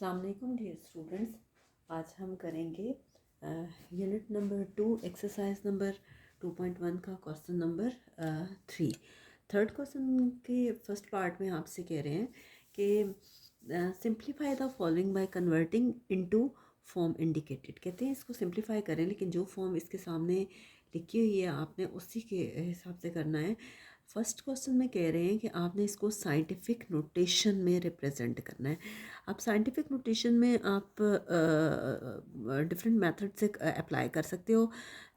अस्सलाम वालेकुम dear students. आज हम करेंगे यूनिट नंबर 2 एक्सरसाइज नंबर 2.1 का क्वेश्चन नंबर 3। थर्ड क्वेश्चन के फर्स्ट पार्ट में आपसे कह रहे हैं कि simplify the following by converting into form indicated. कहते हैं इसको सिंप्लीफाई करें, लेकिन जो फॉर्म इसके सामने लिखी हुई है आपने उसी के हिसाब से करना है। फर्स्ट क्वेश्चन में कह रहे हैं कि आपने इसको साइंटिफिक नोटेशन में रिप्रेजेंट करना है। अब साइंटिफिक नोटेशन में आप डिफरेंट मेथड से अप्लाई कर सकते हो।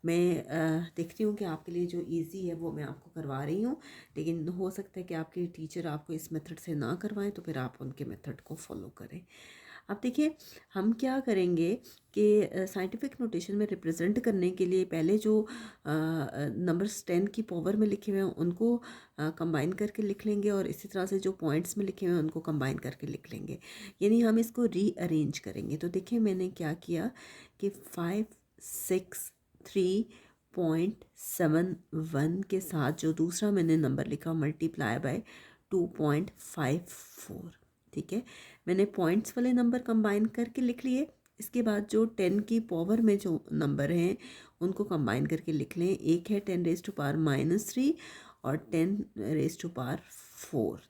मैं देखती हूँ कि आपके लिए जो इजी है वो मैं आपको करवा रही हूँ, लेकिन हो सकता है कि आपके टीचर आपको इस मेथड से ना करवाएं, तो फिर आप उनके मेथड को फॉलो करें। अब देखिए हम क्या करेंगे कि साइंटिफिक नोटेशन में रिप्रेजेंट करने के लिए पहले जो नंबर्स 10 की पावर में लिखे हुए हैं उनको कंबाइन करके लिख लेंगे, और इसी तरह से जो पॉइंट्स में लिखे हुए हैं उनको कंबाइन करके लिख लेंगे, यानी हम इसको रीअरेंज करेंगे। तो देखिए मैंने क्या किया कि 563.71 के साथ जो दूसरा मैंने नंबर लिखा मल्टीप्लाई बाय 2.54। ठीक है, मैंने पॉइंट्स वाले नंबर कंबाइन करके लिख लिए। इसके बाद जो 10 की पावर में जो नंबर हैं उनको कंबाइन करके लिख लें। एक है 10⁻³ और 10⁻⁴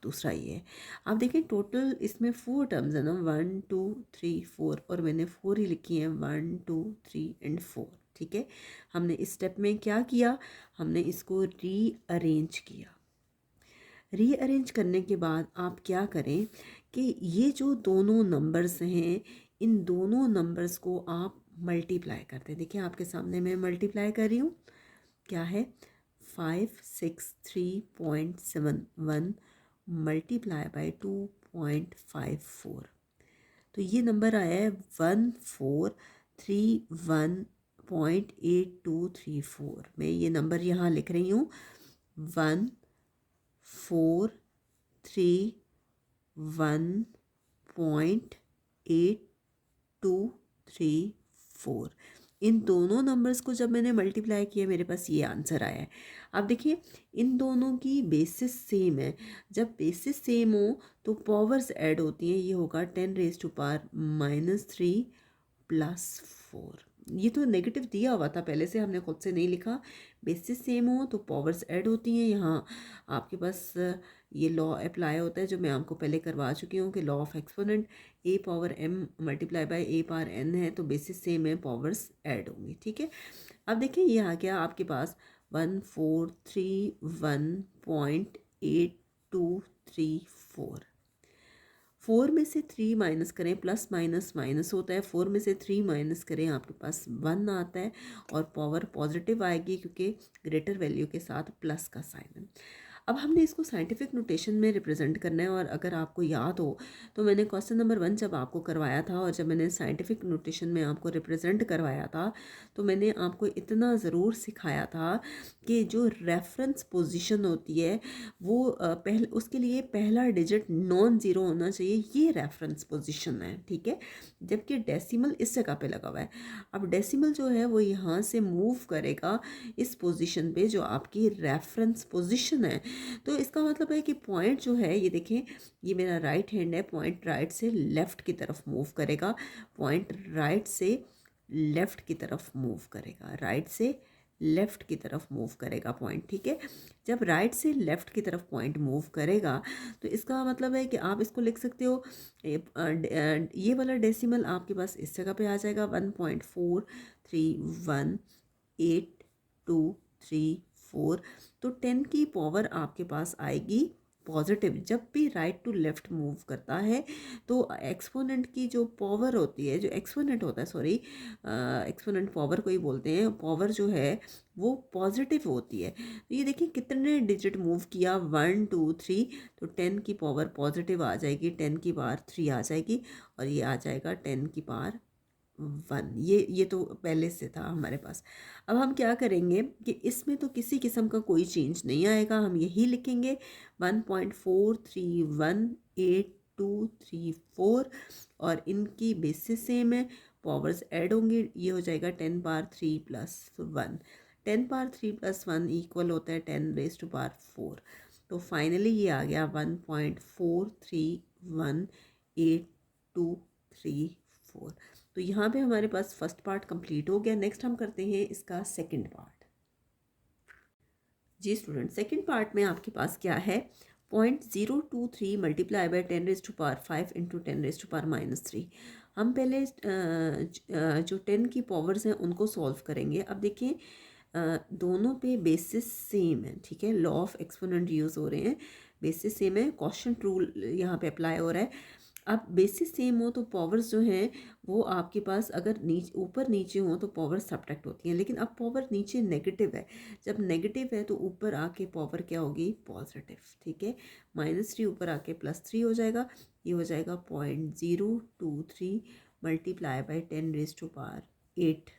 दूसरा ये है। आप देखें टोटल इसमें 4 टर्म्स है ना, 1 2 3 4, और मैंने 4 ही लिखी हैं, 1 2 3 एंड 4। ठीक है, हमने इस स्टेप में क्या किया, हमने इसको रीअरेंज किया। रीअरेंज करने के बाद आप क्या करें कि ये जो दोनों नंबर्स हैं इन दोनों नंबर्स को आप मल्टीप्लाई करते हैं। देखिए आपके सामने मैं मल्टीप्लाई कर रही हूँ, क्या है 563.71 मल्टीप्लाई बाय 2.54। तो ये नंबर आया है 1431.8234। मैं ये नंबर यहाँ लिख रही हूँ 1431.8234। इन दोनों नंबर्स को जब मैंने मल्टीप्लाई किया मेरे पास ये आंसर आया है। अब देखिए इन दोनों की बेसिस सेम है, जब बेसिस सेम हो तो पावर्स ऐड होती हैं। ये होगा 10⁻³ + 4। ये तो नेगेटिव दिया हुआ था पहले से, हमने खुद से नहीं लिखा। बेसिस सेम हो तो पावर्स ऐड होती हैं। यहाँ आपके पास ये लॉ अप्लाई होता है जो मैं आपको पहले करवा चुकी हूँ कि law of exponent a⁻m multiply by a⁻n है, तो बेसिस सेम है, पावर्स ऐड होंगी। ठीक है, अब देखिए ये आ गया आपके पास 1431.8234। 4 में से 3 माइनस करें, प्लस माइनस माइनस होता है, 4 में से 3 माइनस करें आपके पास 1 आता है, और पावर पॉजिटिव आएगी क्योंकि ग्रेटर वैल्यू के साथ प्लस का साइन है। अब हमने इसको साइंटिफिक नोटेशन में रिप्रेजेंट करना है, और अगर आपको याद हो तो मैंने क्वेश्चन नंबर 1 जब आपको करवाया था और जब मैंने साइंटिफिक नोटेशन में आपको रिप्रेजेंट करवाया था तो मैंने आपको इतना ज़रूर सिखाया था कि जो रेफरेंस पोजीशन होती है वो पहले उसके लिए पहला डिजिट नॉन ज़ीरो होना चाहिए, ये रेफरेंस पोजीशन है। ठीक है, जबकि डेसिमल इस जगह पे लगा हुआ है। अब डेसिमल जो है वो यहाँ से मूव करेगा इस पोजीशन पे जो आपकी रेफरेंस पोजीशन है। तो इसका मतलब है कि पॉइंट जो है, ये देखें ये मेरा राइट हैंड है, पॉइंट राइट से लेफ़्ट की तरफ मूव करेगा, पॉइंट राइट से लेफ़्ट की तरफ मूव करेगा, राइट से लेफ़्ट की तरफ मूव करेगा पॉइंट। ठीक है, जब राइट से लेफ़्ट की तरफ पॉइंट मूव करेगा तो इसका मतलब है कि आप इसको लिख सकते हो, ये वाला डेसिमल आपके पास इस जगह पे आ जाएगा 1.431823 तो 10 की पावर आपके पास आएगी पॉजिटिव। जब भी राइट टू लेफ़्ट मूव करता है तो एक्सपोनेंट की जो पावर होती है, जो एक्सपोनेंट होता है, सॉरी एक्सपोनेंट पावर को ही बोलते हैं, पावर जो है वो पॉजिटिव होती है। तो ये देखिए कितने डिजिट मूव किया, 1 2 3, तो 10 की पावर पॉजिटिव आ जाएगी, 10 की पावर 3 आ जाएगी, और ये आ जाएगा 10 की पावर 1। ये तो पहले से था हमारे पास। अब हम क्या करेंगे कि इसमें तो किसी किस्म का कोई चेंज नहीं आएगा, हम यही लिखेंगे 1.431823 और इनकी बेसिस सेम है, पावर्स ऐड होंगी, ये हो जाएगा 10⁻³ + 1। 10⁻³ + 1 इक्वल होता है 10⁻⁴। तो फाइनली ये आ गया 1.431823। 3 4। तो यहाँ पे हमारे पास फर्स्ट पार्ट कंप्लीट हो गया। नेक्स्ट हम करते हैं इसका सेकंड पार्ट। जी स्टूडेंट, सेकंड पार्ट में आपके पास क्या है, 0.023 मल्टीप्लाई बाय 10⁵ इंटू 10⁻⁻3। हम पहले जो 10 की पावर्स हैं उनको सॉल्व करेंगे। अब देखिए दोनों पे बेसिस सेम है, ठीक है, लॉ ऑफ एक्सपोनेंट यूज़ हो रहे हैं, बेसिस सेम है, क्वोशंट रूल यहाँ पे अप्लाई हो रहा है। अब बेसिस सेम हो तो पावर्स जो हैं वो आपके पास अगर ऊपर नीचे हो तो पावर सब्ट्रैक्ट होती हैं, लेकिन अब पावर नीचे नेगेटिव है, जब नेगेटिव है तो ऊपर आके पावर क्या होगी, पॉजिटिव, ठीक है। -3 ऊपर आके +3 हो जाएगा, ये हो जाएगा 0.023 मल्टीप्लाई बाय 10⁸8।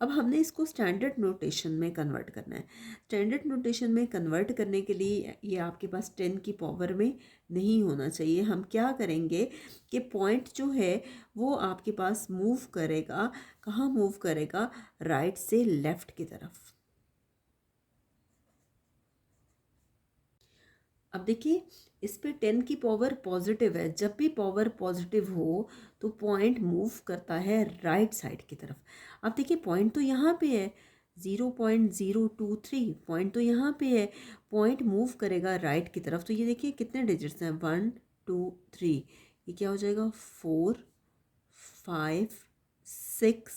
अब हमने इसको स्टैंडर्ड नोटेशन में कन्वर्ट करना है। स्टैंडर्ड नोटेशन में कन्वर्ट करने के लिए ये आपके पास 10 की पावर में नहीं होना चाहिए। हम क्या करेंगे कि पॉइंट जो है वो आपके पास मूव करेगा, कहाँ मूव करेगा, राइट से लेफ़्ट की तरफ। अब देखिए इस पे 10 की पावर पॉजिटिव है, जब भी पावर पॉजिटिव हो तो पॉइंट मूव करता है राइट साइड की तरफ। अब देखिए पॉइंट तो यहाँ पे है 0.023, पॉइंट तो यहाँ पे है, पॉइंट मूव करेगा राइट की तरफ। तो ये देखिए कितने डिजिट्स हैं, 1 2 3, ये क्या हो जाएगा 4 5 6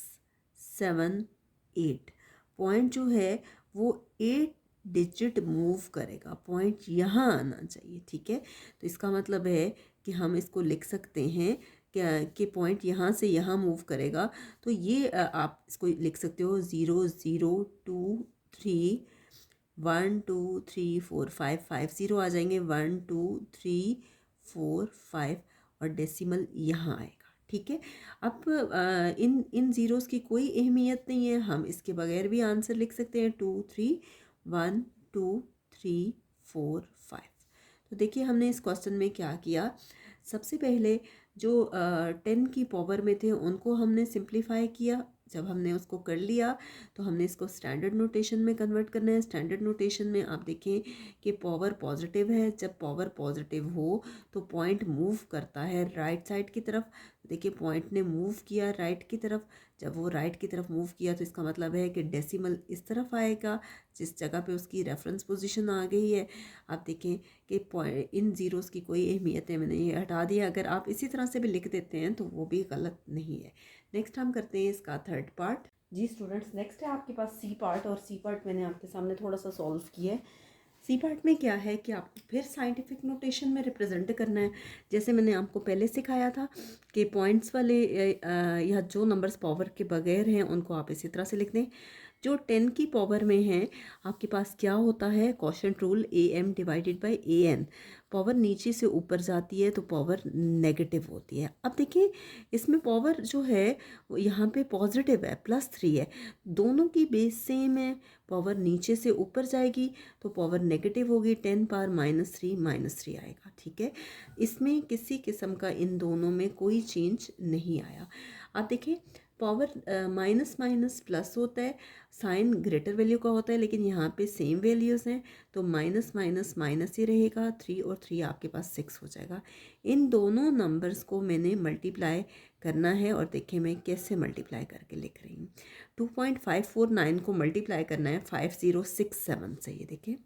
7 8। पॉइंट जो है वो 8 डिजिट मूव करेगा, पॉइंट यहाँ आना चाहिए, ठीक है। तो इसका मतलब है कि हम इसको लिख सकते हैं क्या कि पॉइंट यहाँ से यहाँ मूव करेगा। तो ये आप इसको लिख सकते हो 0 0 2 3 1 2 3 4 5 5 0 आ जाएंगे, 1 2 3 4 5 और डेसिमल यहाँ आएगा, ठीक है। अब इन ज़ीरोज़ की कोई अहमियत नहीं है, हम इसके बगैर भी आंसर लिख सकते हैं 2 3 1 2 3 4 5। तो देखिए हमने इस क्वेश्चन में क्या किया, सबसे पहले जो 10 की पावर में थे उनको हमने सिंप्लीफाई किया। जब हमने उसको कर लिया तो हमने इसको स्टैंडर्ड नोटेशन में कन्वर्ट करना है। स्टैंडर्ड नोटेशन में आप देखें कि पावर पॉजिटिव है, जब पावर पॉजिटिव हो तो पॉइंट मूव करता है राइट साइड की तरफ। देखिए पॉइंट ने मूव किया राइट की तरफ, जब वो राइट की तरफ मूव किया तो इसका मतलब है कि डेसिमल इस तरफ आएगा जिस जगह पे उसकी रेफरेंस पोजीशन आ गई है। आप देखें कि इन ज़ीरोज़ की कोई अहमियत है, मैंने ये हटा दिया। अगर आप इसी तरह से भी लिख देते हैं तो वो भी गलत नहीं है। नेक्स्ट हम करते हैं इसका थर्ड पार्ट। जी स्टूडेंट्स, नेक्स्ट है आपके पास सी पार्ट, और सी पार्ट मैंने आपके सामने थोड़ा सा सॉल्व किया है। सी पार्ट में क्या है कि आपको फिर साइंटिफिक नोटेशन में रिप्रेजेंट करना है, जैसे मैंने आपको पहले सिखाया था कि पॉइंट्स वाले या जो नंबर्स पावर के बगैर हैं उनको आप इसी तरह से लिख दें। जो 10 की पावर में है आपके पास क्या होता है, quotient rule AM divided by AN। Power नीचे से ऊपर जाती है तो पावर नेगेटिव होती है। अब देखिए इसमें पावर जो है वो यहाँ पे पॉजिटिव है, +3 है, दोनों की बेस सेम है। पावर नीचे से ऊपर जाएगी तो पावर नेगेटिव होगी, 10 पावर -3 आएगा, ठीक है। इसमें किसी किस्म का इन दोनों में कोई चेंज नहीं आया। आप देखिए पावर माइनस माइनस प्लस होता है, साइन ग्रेटर वैल्यू का होता है, लेकिन यहाँ पे सेम वैल्यूज़ हैं तो माइनस माइनस माइनस ही रहेगा, 3 और 3 आपके पास 6 हो जाएगा। इन दोनों नंबर्स को मैंने मल्टीप्लाई करना है और देखिए मैं कैसे मल्टीप्लाई करके लिख रही हूँ। 2.549 को मल्टीप्लाई करना है 5067 से, ये देखिए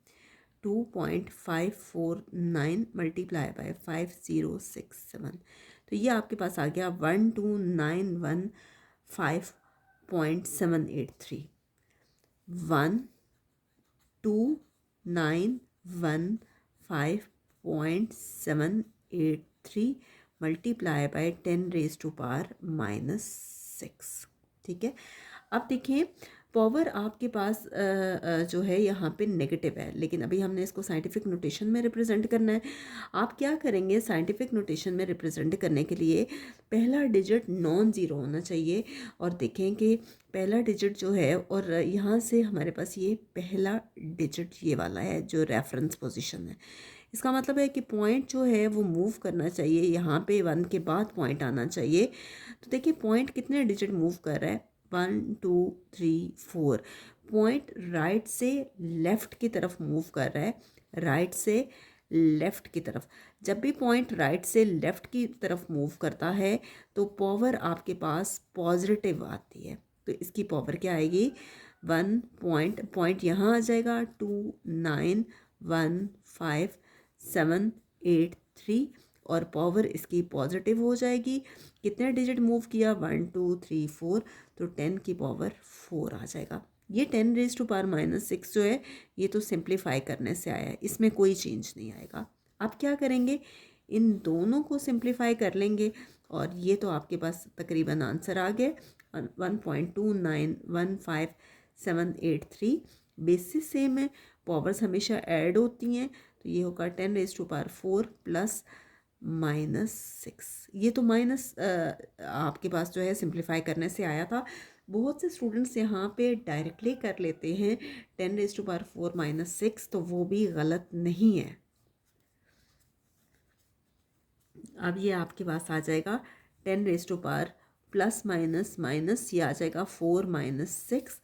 2.549 मल्टीप्लाई बाय 5067, तो ये आपके पास आ गया 12915.783। 12915.783 मल्टीप्लाई बाय 10⁻⁻6, ठीक है। अब देखिए पावर आपके पास जो है यहाँ पे नेगेटिव है, लेकिन अभी हमने इसको साइंटिफिक नोटेशन में रिप्रेजेंट करना है। आप क्या करेंगे, साइंटिफिक नोटेशन में रिप्रेजेंट करने के लिए पहला डिजिट नॉन ज़ीरो होना चाहिए, और देखें कि पहला डिजिट जो है, और यहाँ से हमारे पास ये पहला डिजिट ये वाला है जो रेफरेंस पोजीशन है। इसका मतलब है कि पॉइंट जो है वो मूव करना चाहिए, यहाँ पे 1 के बाद पॉइंट आना चाहिए। तो देखिए पॉइंट कितने डिजिट मूव कर रहा है, 1 2 3 4। पॉइंट राइट से लेफ़्ट की तरफ मूव कर रहा है, राइट से लेफ़्ट की तरफ। जब भी पॉइंट राइट से लेफ़्ट की तरफ मूव करता है तो पावर आपके पास पॉजिटिव आती है। तो इसकी पावर क्या आएगी, 1 पॉइंट यहाँ आ जाएगा 2915783 और पावर इसकी पॉजिटिव हो जाएगी। कितने डिजिट मूव किया, 1 2 3 4, तो 10 की पावर 4 आ जाएगा। ये 10⁻⁻6 जो है ये तो सिंप्लीफाई करने से आया है, इसमें कोई चेंज नहीं आएगा। आप क्या करेंगे, इन दोनों को सिंप्लीफाई कर लेंगे और ये तो आपके पास तकरीबन आंसर आ गया 1.2915783। बेसिस सेम है, पावर्स हमेशा ऐड होती हैं, तो ये होगा 10⁻⁴ प्लस -6। ये तो माइनस आपके पास जो है सिंप्लीफाई करने से आया था। बहुत से स्टूडेंट्स यहाँ पे डायरेक्टली कर लेते हैं 10⁻⁴ -6, तो वो भी गलत नहीं है। अब ये आपके पास आ जाएगा 10⁻⁻ प्लस माइनस माइनस, ये आ जाएगा 4 - 6।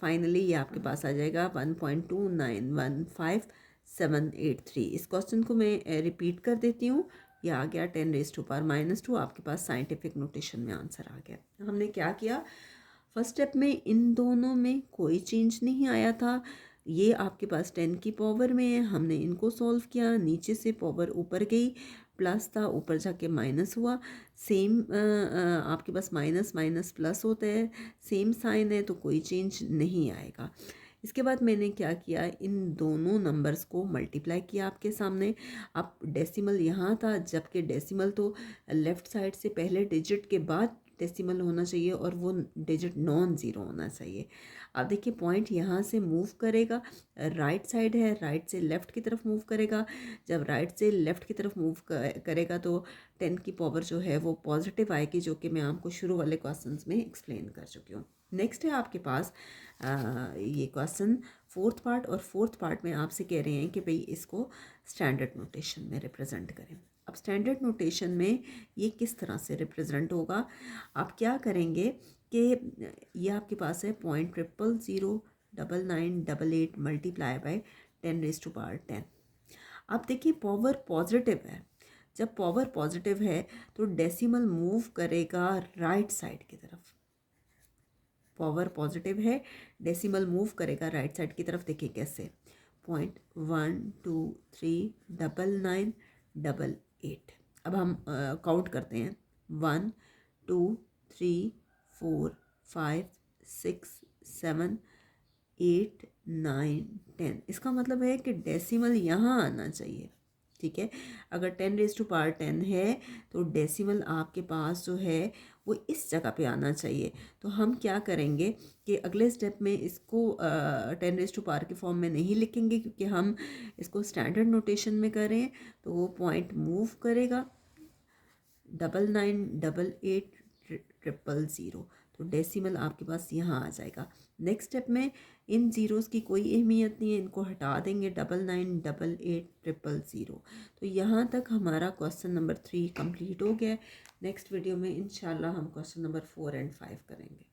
फाइनली ये आपके पास आ जाएगा 1.2915783। इस क्वेश्चन को मैं रिपीट कर देती हूँ। ये आ गया 10⁻⁻2, आपके पास साइंटिफिक नोटेशन में आंसर आ गया। हमने क्या किया, फर्स्ट स्टेप में इन दोनों में कोई चेंज नहीं आया था। ये आपके पास 10 की पावर में है, हमने इनको सॉल्व किया, नीचे से पावर ऊपर गई, प्लस था ऊपर जाके माइनस हुआ। सेम आपके पास माइनस माइनस प्लस होता है, सेम साइन है तो कोई चेंज नहीं आएगा। इसके बाद मैंने क्या किया, इन दोनों नंबर्स को मल्टीप्लाई किया आपके सामने। अब डेसिमल यहाँ था, जबकि डेसिमल तो लेफ़्ट साइड से पहले डिजिट के बाद डेसिमल होना चाहिए और वो डिजिट नॉन ज़ीरो होना चाहिए। अब देखिए पॉइंट यहाँ से मूव करेगा, राइट साइड है, राइट से लेफ़्ट की तरफ मूव करेगा। जब राइट से लेफ़्ट की तरफ मूव करेगा तो 10 की पावर जो है वो पॉजिटिव आएगी, जो कि मैं आपको शुरू वाले क्वेश्चंस में एक्सप्लेन कर चुकी हूँ। नेक्स्ट है आपके पास ये क्वेश्चन फोर्थ पार्ट, और फोर्थ पार्ट में आपसे कह रहे हैं कि भाई इसको स्टैंडर्ड नोटेशन में रिप्रेजेंट करें। अब स्टैंडर्ड नोटेशन में ये किस तरह से रिप्रेजेंट होगा, आप क्या करेंगे कि ये आपके पास है 0.009988 मल्टीप्लाई बाय 10⁻10। अब देखिए पावर पॉजिटिव है, जब पावर पॉजिटिव है तो डेसिमल मूव करेगा राइट साइड की तरफ। पावर पॉजिटिव है, डेसिमल मूव करेगा राइट साइड की तरफ। देखिए कैसे, 0.1239988। अब हम काउंट करते हैं, 1 2 3 4 5 6 7 8 9 10। इसका मतलब है कि डेसिमल यहाँ आना चाहिए, ठीक है। अगर 10⁻10 है तो डेसिमल आपके पास जो है वो इस जगह पे आना चाहिए। तो हम क्या करेंगे कि अगले स्टेप में इसको 10⁻⁴ के फॉर्म में नहीं लिखेंगे, क्योंकि हम इसको स्टैंडर्ड नोटेशन में करें तो वो पॉइंट मूव करेगा 998800, तो डेसिमल आपके पास यहाँ आ जाएगा। नेक्स्ट स्टेप में इन ज़ीरोज़ की कोई अहमियत नहीं है, इनको हटा देंगे, 998800। तो यहाँ तक हमारा क्वेश्चन नंबर 3 कंप्लीट हो गया है। नेक्स्ट वीडियो में इंशाल्लाह हम क्वेश्चन नंबर 4 एंड 5 करेंगे।